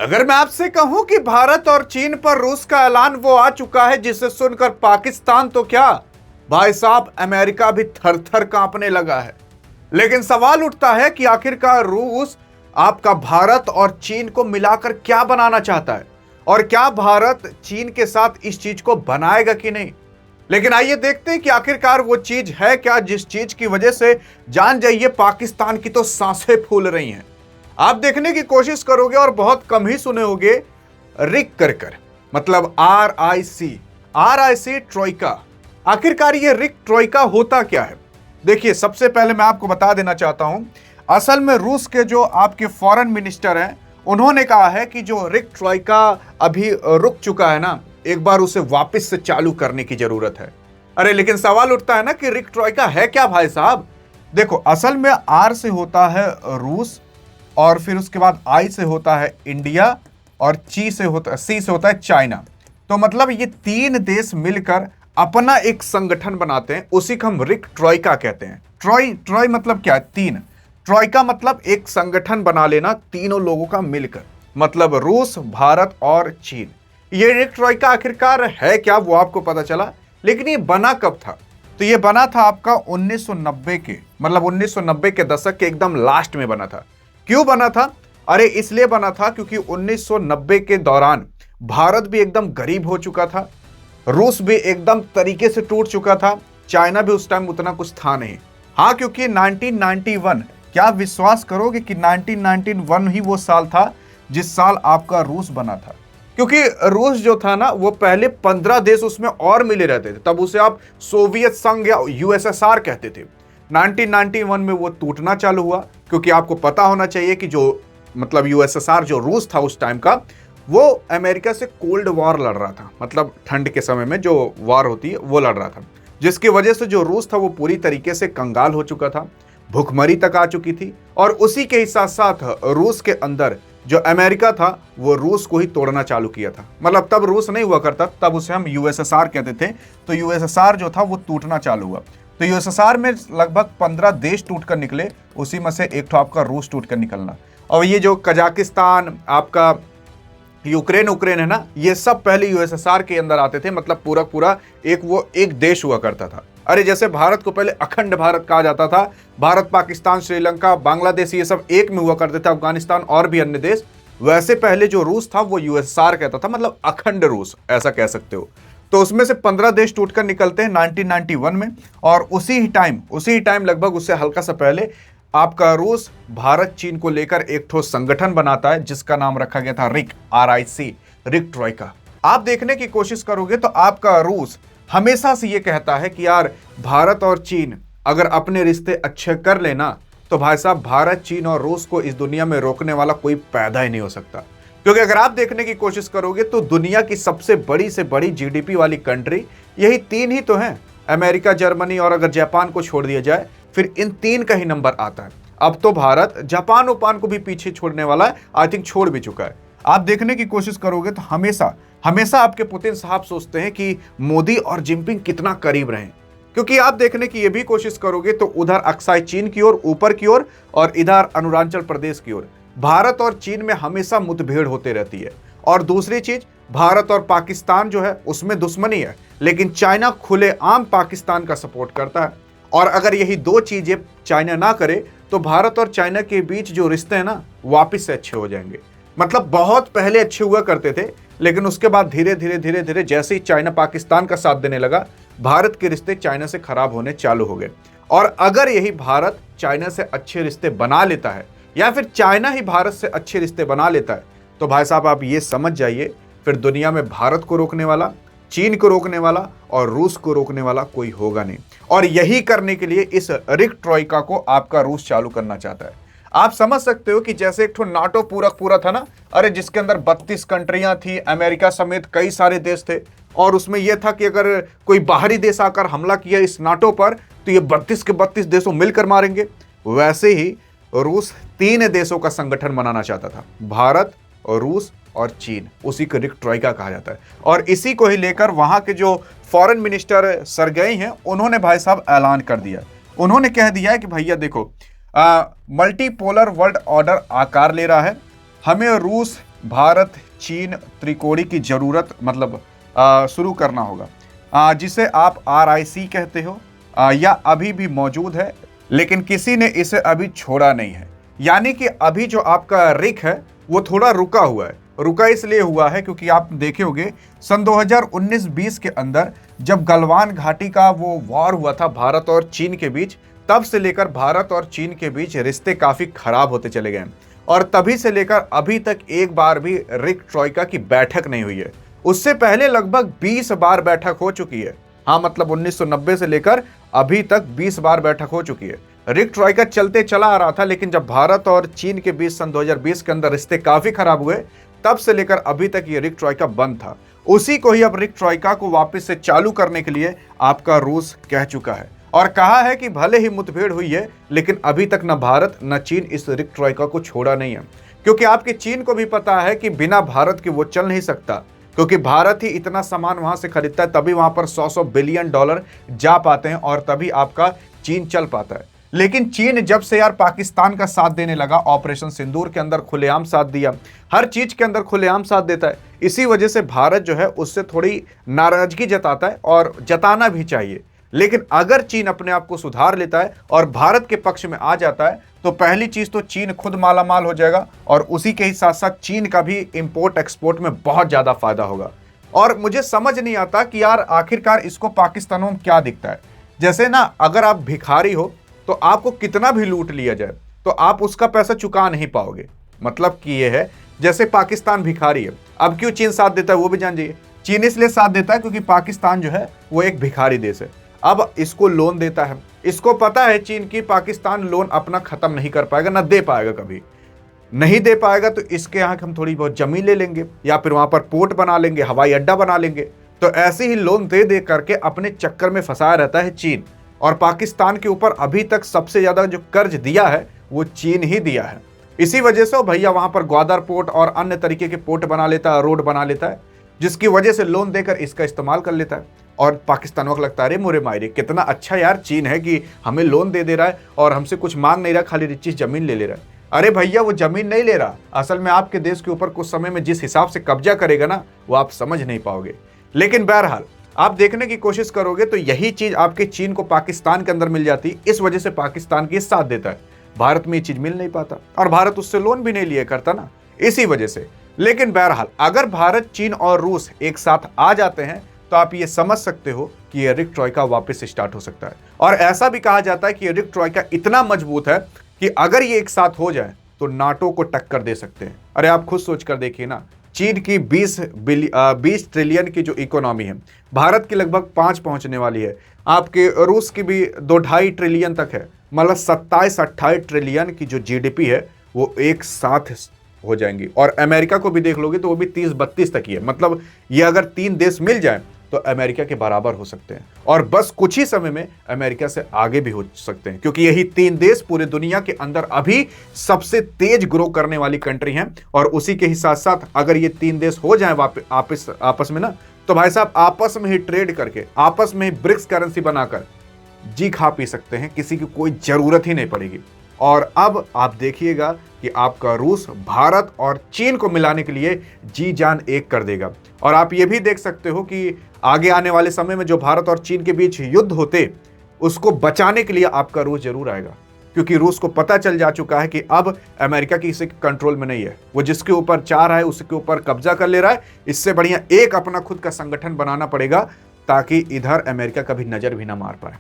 अगर मैं आपसे कहूं कि भारत और चीन पर रूस का ऐलान वो आ चुका है, जिसे सुनकर पाकिस्तान तो क्या भाई साहब अमेरिका भी थर थर कांपने लगा है। लेकिन सवाल उठता है कि आखिरकार रूस आपका भारत और चीन को मिलाकर क्या बनाना चाहता है, और क्या भारत चीन के साथ इस चीज को बनाएगा कि नहीं। लेकिन आइए देखते हैं कि आखिरकार वो चीज है क्या, जिस चीज की वजह से जान जाइए पाकिस्तान की तो सांसें फूल रही हैं। आप देखने की कोशिश करोगे और बहुत कम ही सुने होंगे रिक कर मतलब आर आई सी ट्रोइका। आखिरकार ये रिक ट्रोइका होता क्या है? देखिए, सबसे पहले मैं आपको बता देना चाहता हूं, असल में रूस के जो आपके फॉरेन मिनिस्टर हैं, उन्होंने कहा है कि जो रिक ट्रोइका अभी रुक चुका है ना, एक बार उसे वापस से चालू करने की जरूरत है। अरे लेकिन सवाल उठता है ना कि रिक ट्रोइका है क्या भाई साहब? देखो, असल में आर से होता है रूस, और फिर उसके बाद आई से होता है इंडिया, और सी से होता है चाइना। तो मतलब ये तीन देश मिलकर अपना एक संगठन बनाते हैं, उसी को हम रिक ट्रोइका कहते हैं। ट्रॉय मतलब क्या है? तीन। ट्रोइका मतलब एक संगठन बना लेना तीनों लोगों का मिलकर, मतलब रूस, भारत और चीन। ये रिक ट्रोइका आखिरकार है क्या, वो आपको पता चला। लेकिन ये बना कब था? तो ये बना था आपका 1990 के, मतलब 1990 के दशक के एकदम लास्ट में बना था। क्यों बना था? अरे इसलिए बना था क्योंकि 1990 के दौरान भारत भी एकदम गरीब हो चुका था, रूस भी एकदम तरीके से टूट चुका था, चाइना भी उस टाइम उतना कुछ था नहीं। हाँ, क्योंकि 1991, क्या विश्वास करोगे कि 1991 ही वो साल था जिस साल आपका रूस बना था। क्योंकि रूस जो था ना, वो पहले 15 देश उसमें और मिले रहते थे, तब उसे आप सोवियत संघ या यूएसएसआर कहते थे। 1991 में वो टूटना चालू हुआ, क्योंकि आपको पता होना चाहिए कि जो मतलब यूएसएसआर जो रूस था उस टाइम का, वो अमेरिका से कोल्ड वॉर लड़ रहा था, मतलब ठंड के समय में जो वॉर होती है वो लड़ रहा था, जिसकी वजह से जो रूस था वो पूरी तरीके से कंगाल हो चुका था, भुखमरी तक आ चुकी थी। और उसी के ही साथ साथ रूस के अंदर जो अमेरिका था वो रूस को ही तोड़ना चालू किया था। मतलब तब रूस नहीं हुआ करता, तब उसे हम यूएसएसआर कहते थे। तो यूएसएसआर जो था वो टूटना चालू हुआ। तो यूएसएसआर में लगभग 15 देश टूटकर निकले, उसी में से एक तो आपका रूस टूटकर निकलना। और ये जो कजाकिस्तान, आपका यूक्रेन है ना, ये सब पहले यूएसएसआर के अंदर आते थे, मतलब पूरा पूरा एक देश हुआ करता था। अरे जैसे भारत को पहले अखंड भारत कहा जाता था, भारत, पाकिस्तान, श्रीलंका, बांग्लादेश, ये सब एक में हुआ करते थे, अफगानिस्तान और भी अन्य देश, वैसे पहले जो रूस था वो यूएसएसआर कहता था, मतलब अखंड रूस ऐसा कह सकते हो। तो उसमें से 15 देश टूटकर निकलते हैं 1991 में, और उसी ही टाइम लगभग उससे हल्का सा पहले आपका रूस भारत चीन को लेकर एक ठोस संगठन बनाता है, जिसका नाम रखा गया था रिक, RIC, रिक ट्रोइका। आप देखने की कोशिश करोगे तो आपका रूस हमेशा से ये कहता है कि यार भारत और चीन अगर अपने रिश्ते अच्छे कर लेना, तो भाई साहब भारत, चीन और रूस को इस दुनिया में रोकने वाला कोई पैदा ही नहीं हो सकता। क्योंकि अगर आप देखने की कोशिश करोगे तो दुनिया की सबसे बड़ी से बड़ी GDP वाली कंट्री यही तीन ही तो हैं, अमेरिका, जर्मनी, और अगर जापान को छोड़ दिया जाए फिर इन तीन का ही नंबर आता है। अब तो भारत जापान उपान को भी पीछे छोड़ने वाला है, आई थिंक छोड़ भी चुका है। आप देखने की कोशिश करोगे तो हमेशा आपके पुतिन साहब सोचते हैं कि मोदी और जिनपिंग कितना करीब रहे, क्योंकि आप देखने की ये भी कोशिश करोगे तो उधर अक्साई चीन की ओर, ऊपर की ओर, और इधर अरुणाचल प्रदेश की ओर भारत और चीन में हमेशा मुठभेड़ होते रहती है। और दूसरी चीज, भारत और पाकिस्तान जो है उसमें दुश्मनी है, लेकिन चाइना खुलेआम पाकिस्तान का सपोर्ट करता है। और अगर यही दो चीजें चाइना ना करे तो भारत और चाइना के बीच जो रिश्ते हैं ना वापस से अच्छे हो जाएंगे। मतलब बहुत पहले अच्छे हुआ करते थे, लेकिन उसके बाद धीरे धीरे जैसे ही चाइना पाकिस्तान का साथ देने लगा, भारत के रिश्ते चाइना से खराब होने चालू हो गए। और अगर यही भारत चाइना से अच्छे रिश्ते बना लेता है, या फिर चाइना ही भारत से अच्छे रिश्ते बना लेता है, तो भाई साहब आप ये समझ जाइए, फिर दुनिया में भारत को रोकने वाला, चीन को रोकने वाला और रूस को रोकने वाला कोई होगा नहीं। और यही करने के लिए इस रिक ट्रोइका को आपका रूस चालू करना चाहता है। आप समझ सकते हो कि जैसे एक नाटो पूरा था ना, अरे जिसके अंदर 32 कंट्रियां थी, अमेरिका समेत कई सारे देश थे, और उसमें यह था कि अगर कोई बाहरी देश आकर हमला किया इस नाटो पर तो ये 32 के 32 देशों मिलकर मारेंगे। वैसे ही रूस 3 देशों का संगठन बनाना चाहता था, भारत और रूस और चीन, उसी को रिक ट्रोइका कहा जाता है। और इसी को ही लेकर वहां के जो फॉरेन मिनिस्टर सरगेई हैं, उन्होंने भाई साहब ऐलान कर दिया, उन्होंने कह दिया है कि भैया देखो, मल्टीपोलर वर्ल्ड ऑर्डर आकार ले रहा है, हमें रूस, भारत चीन त्रिकोणी की जरूरत मतलब शुरू करना होगा, जिसे आप RIC कहते हो, या अभी भी मौजूद है, लेकिन किसी ने इसे अभी छोड़ा नहीं है। यानी कि अभी जो आपका रिक है वो थोड़ा रुका हुआ है। रुका इसलिए हुआ है क्योंकि आप देखे होंगे सन 2019-20 के अंदर जब गलवान घाटी का वो वॉर हुआ था भारत और चीन के बीच, तब से लेकर भारत और चीन के बीच रिश्ते काफी खराब होते चले गए और तभी से लेकर अभी तक एक बार भी रिक ट्रॉइका की बैठक नहीं हुई है। उससे पहले लगभग 20 बार बैठक हो चुकी है। हाँ, मतलब 1990 से लेकर अभी तक 20 बार बैठक हो चुकी है। रिक ट्रॉइका चलते चला आ रहा था, लेकिन जब भारत और चीन के बीच सन 2020 के अंदर रिश्ते काफी खराब हुए, तब से लेकर अभी तक ये रिक ट्रॉइका बंद था। उसी को ही अब रिक ट्रॉइका को वापस से चालू करने के लिए आपका रूस कह चुका है और कहा है कि भले ही मुठभेड़ हुई है, लेकिन अभी तक न भारत न चीन इस रिक ट्रॉइका को छोड़ा नहीं है, क्योंकि आपके चीन को भी पता है कि बिना भारत के वो चल नहीं सकता, क्योंकि भारत ही इतना सामान वहां से खरीदता है, तभी वहां पर 100 बिलियन डॉलर जा पाते हैं और तभी आपका चीन चल पाता है। लेकिन चीन जब से यार पाकिस्तान का साथ देने लगा, ऑपरेशन सिंदूर के अंदर खुलेआम साथ दिया, हर चीज के अंदर खुलेआम साथ देता है, इसी वजह से भारत जो है उससे थोड़ी नाराजगी जताता है और जताना भी चाहिए। लेकिन अगर चीन अपने आप को सुधार लेता है और भारत के पक्ष में आ जाता है, तो पहली चीज तो चीन खुद मालामाल हो जाएगा और उसी के ही साथ साथ चीन का भी इंपोर्ट एक्सपोर्ट में बहुत ज्यादा फायदा होगा। और मुझे समझ नहीं आता कि यार आखिरकार इसको पाकिस्तानों में क्या दिखता है। जैसे ना, अगर आप भिखारी हो तो आपको कितना भी लूट लिया जाए तो आप उसका पैसा चुका नहीं पाओगे। मतलब कि ये है जैसे पाकिस्तान भिखारी है। अब क्यों चीन साथ देता है वो भी जान जाइए। चीन इसलिए साथ देता है क्योंकि पाकिस्तान जो है वो एक भिखारी देश है। अब इसको लोन देता है, इसको पता है चीन की पाकिस्तान लोन अपना खत्म नहीं कर पाएगा, ना दे पाएगा, कभी नहीं दे पाएगा, तो इसके यहाँ हम थोड़ी बहुत जमीन ले लेंगे या फिर वहां पर पोर्ट बना लेंगे, हवाई अड्डा बना लेंगे। तो ऐसे ही लोन दे दे करके अपने चक्कर में फंसाया रहता है चीन। और पाकिस्तान के ऊपर अभी तक सबसे ज्यादा जो कर्ज दिया है वो चीन ही दिया है। इसी वजह से भैया वहां पर ग्वादर पोर्ट और अन्य तरीके के पोर्ट बना लेता है, रोड बना लेता है, जिसकी वजह से लोन देकर इसका इस्तेमाल कर लेता है। और पाकिस्तान को लगता है अरे मुरे मायरे कितना अच्छा यार चीन है कि हमें लोन दे रहा है और हमसे कुछ मांग नहीं रहा, खाली रिच्ची जमीन ले रहा है। अरे भैया वो जमीन नहीं ले रहा, असल में आपके देश के ऊपर कुछ समय में जिस हिसाब से कब्जा करेगा ना, वो आप समझ नहीं पाओगे। लेकिन बहरहाल आप देखने की कोशिश करोगे तो यही चीज आपके चीन को पाकिस्तान के अंदर मिल जाती, इस वजह से पाकिस्तान के साथ देता है। भारत में ये चीज मिल नहीं पाता और भारत उससे लोन भी नहीं लिया करता ना, इसी वजह से। लेकिन बहरहाल अगर भारत, चीन और रूस एक साथ आ जाते हैं तो आप ये समझ सकते हो कि ये रिक ट्रॉइका वापस स्टार्ट हो सकता है। और ऐसा भी कहा जाता है कि ये रिक ट्रॉइका इतना मजबूत है कि अगर ये एक साथ हो जाए तो नाटो को टक्कर दे सकते हैं। अरे आप खुद सोच कर देखिए ना, चीन की 20 ट्रिलियन की जो इकोनॉमी है, भारत की लगभग 5 पहुंचने वाली है, आपके रूस की भी 2-2.5 ट्रिलियन तक है, मतलब 27-28 ट्रिलियन की जो जीडीपी है वो एक साथ हो जाएंगी। और अमेरिका को भी देख लोगे तो वो भी 30-32 तक ही है। मतलब ये अगर 3 देश मिल जाए तो अमेरिका के बराबर हो सकते हैं और बस कुछ ही समय में अमेरिका से आगे भी हो सकते हैं, क्योंकि यही 3 देश पूरे दुनिया के अंदर अभी सबसे तेज ग्रो करने वाली कंट्री हैं। और उसी के ही साथ साथ अगर ये 3 देश हो जाएं आपस में ना, तो भाई साहब आपस में ही ट्रेड करके, आपस में ही ब्रिक्स करेंसी बनाकर जी खा पी सकते हैं, किसी की कोई जरूरत ही नहीं पड़ेगी। और अब आप देखिएगा कि आपका रूस भारत और चीन को मिलाने के लिए जी जान एक कर देगा। और आप ये भी देख सकते हो कि आगे आने वाले समय में जो भारत और चीन के बीच युद्ध होते, उसको बचाने के लिए आपका रूस जरूर आएगा, क्योंकि रूस को पता चल जा चुका है कि अब अमेरिका किसी के कंट्रोल में नहीं है। वो जिसके ऊपर चाह रहा है उसके ऊपर कब्जा कर ले रहा है। इससे बढ़िया एक अपना खुद का संगठन बनाना पड़ेगा ताकि इधर अमेरिका कभी नजर भी ना मार पाए।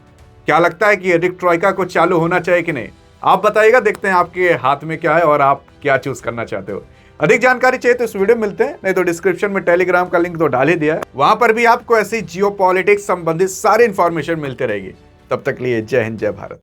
क्या लगता है कि रिक ट्रॉइका को चालू होना चाहिए कि नहीं? आप बताइएगा, देखते हैं आपके हाथ में क्या है और आप क्या चूज करना चाहते हो। अधिक जानकारी चाहिए तो इस वीडियो में मिलते हैं, नहीं तो डिस्क्रिप्शन में टेलीग्राम का लिंक तो डाल ही दिया है, वहां पर भी आपको ऐसी जियोपॉलिटिक्स संबंधित सारी इंफॉर्मेशन मिलते रहेगी। तब तक लिए जय हिंद, जय भारत।